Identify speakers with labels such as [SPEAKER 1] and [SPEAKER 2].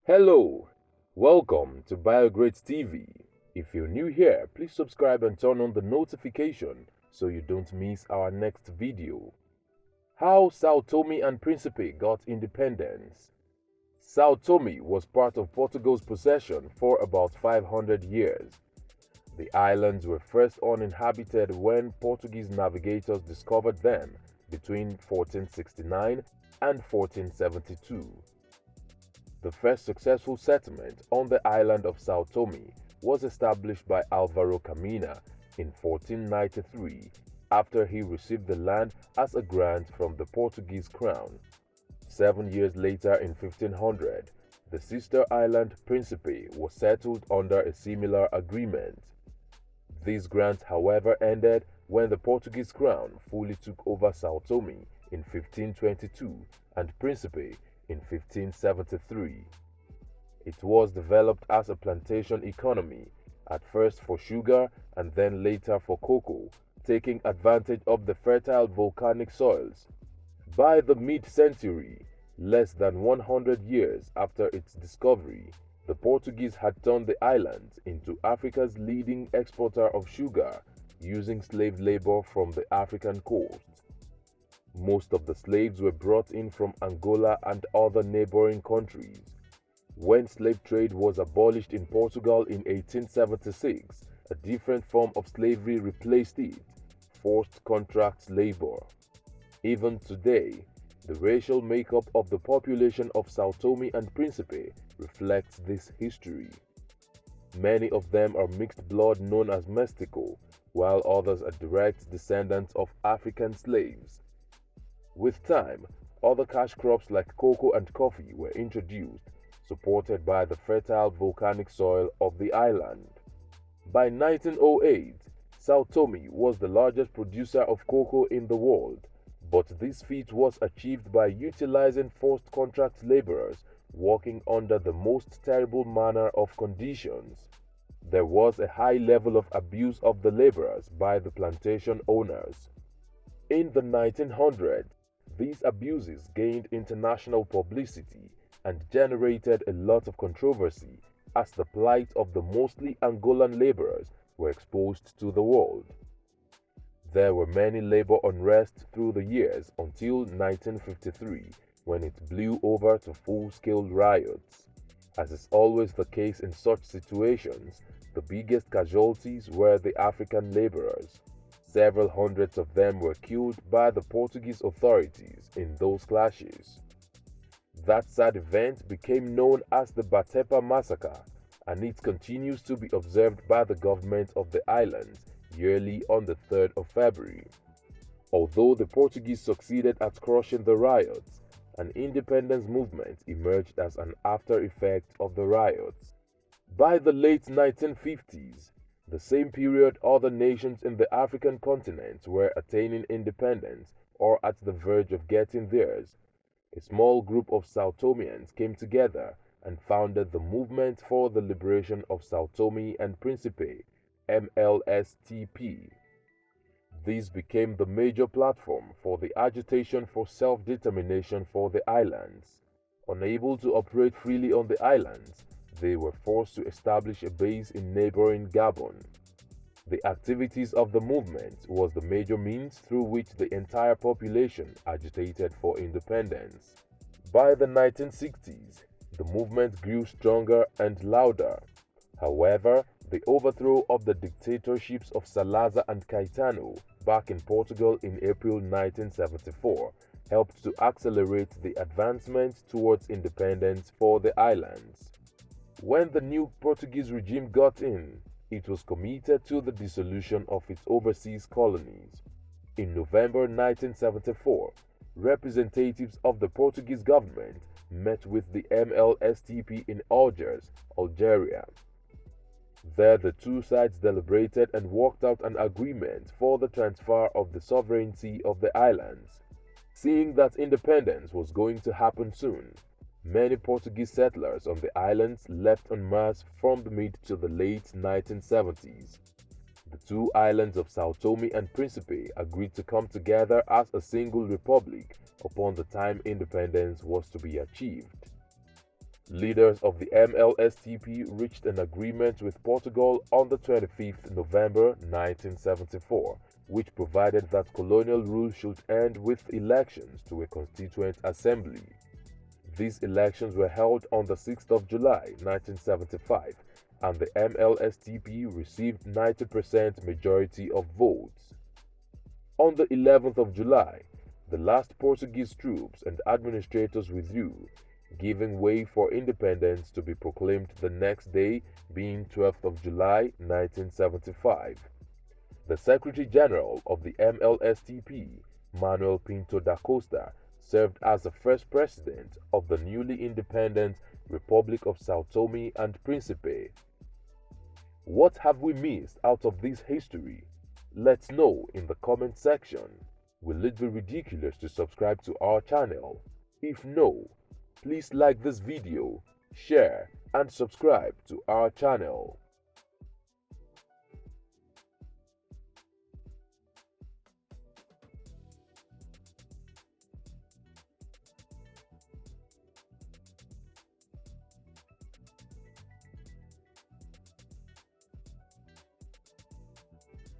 [SPEAKER 1] Hello, welcome to BioGrades TV. If you're new here, please subscribe and turn on the notification so you don't miss our next video. How Sao Tome and Principe got independence. Sao Tome was part of Portugal's possession for about 500 years. The islands were first uninhabited when Portuguese navigators discovered them between 1469 and 1472. The first successful settlement on the island of Sao Tome was established by Alvaro Caminha in 1493 after he received the land as a grant from the Portuguese crown. 7 years later, in 1500, the sister island Principe was settled under a similar agreement. This grant, however, ended when the Portuguese crown fully took over Sao Tome in 1522 and Principe in 1573. It was developed as a plantation economy, at first for sugar and then later for cocoa, taking advantage of the fertile volcanic soils. By the mid-century, less than 100 years after its discovery, the Portuguese had turned the islands into Africa's leading exporter of sugar, using slave labor from the African coast. Most of the slaves were brought in from Angola and other neighboring countries. When slave trade was abolished in Portugal in 1876, a different form of slavery replaced it: forced contract labor. Even today, the racial makeup of the population of Sao Tome and Principe reflects this history. Many of them are mixed blood known as mestiço, while others are direct descendants of African slaves. With time, other cash crops like cocoa and coffee were introduced, supported by the fertile volcanic soil of the island. By 1908, Sao Tome was the largest producer of cocoa in the world, but this feat was achieved by utilizing forced contract laborers working under the most terrible manner of conditions. There was a high level of abuse of the laborers by the plantation owners. In the 1900s, these abuses gained international publicity and generated a lot of controversy as the plight of the mostly Angolan laborers were exposed to the world. There were many labor unrest through the years until 1953, when it blew over to full-scale riots. As is always the case in such situations, the biggest casualties were the African laborers. Several hundreds of them were killed by the Portuguese authorities in those clashes. That sad event became known as the Batepa Massacre, and it continues to be observed by the government of the islands yearly on the 3rd of February. Although the Portuguese succeeded at crushing the riots, an independence movement emerged as an after effect of the riots. By the late 1950s, the same period other nations in the African continent were attaining independence or at the verge of getting theirs. A small group of Sao Tomeans came together and founded the Movement for the Liberation of Sao Tome and Principe, MLSTP. This became the major platform for the agitation for self-determination for the islands. Unable to operate freely on the islands, they were forced to establish a base in neighboring Gabon. The activities of the movement was the major means through which the entire population agitated for independence. By the 1960s, the movement grew stronger and louder. However, the overthrow of the dictatorships of Salazar and Caetano back in Portugal in April 1974 helped to accelerate the advancement towards independence for the islands. When the new Portuguese regime got in, it was committed to the dissolution of its overseas colonies. In November 1974, representatives of the Portuguese government met with the MLSTP in Algiers, Algeria. There, the two sides deliberated and worked out an agreement for the transfer of the sovereignty of the islands. Seeing that independence was going to happen soon, many Portuguese settlers on the islands left en masse from the mid to the late 1970s. The two islands of Sao Tome and Principe agreed to come together as a single republic upon the time independence was to be achieved. Leaders of the MLSTP reached an agreement with Portugal on the 25th November 1974, which provided that colonial rule should end with elections to a constituent assembly. These elections were held on the 6th of July 1975, and the MLSTP received 90% majority of votes. On the 11th of July, the last Portuguese troops and administrators withdrew, giving way for independence to be proclaimed the next day, being 12th of July 1975. The Secretary General of the MLSTP, Manuel Pinto da Costa, served as the first president of the newly independent Republic of Sao Tome and Principe. What have we missed out of this history? Let's know in the comment section. Will it be ridiculous to subscribe to our channel? If no, please like this video, share and subscribe to our channel.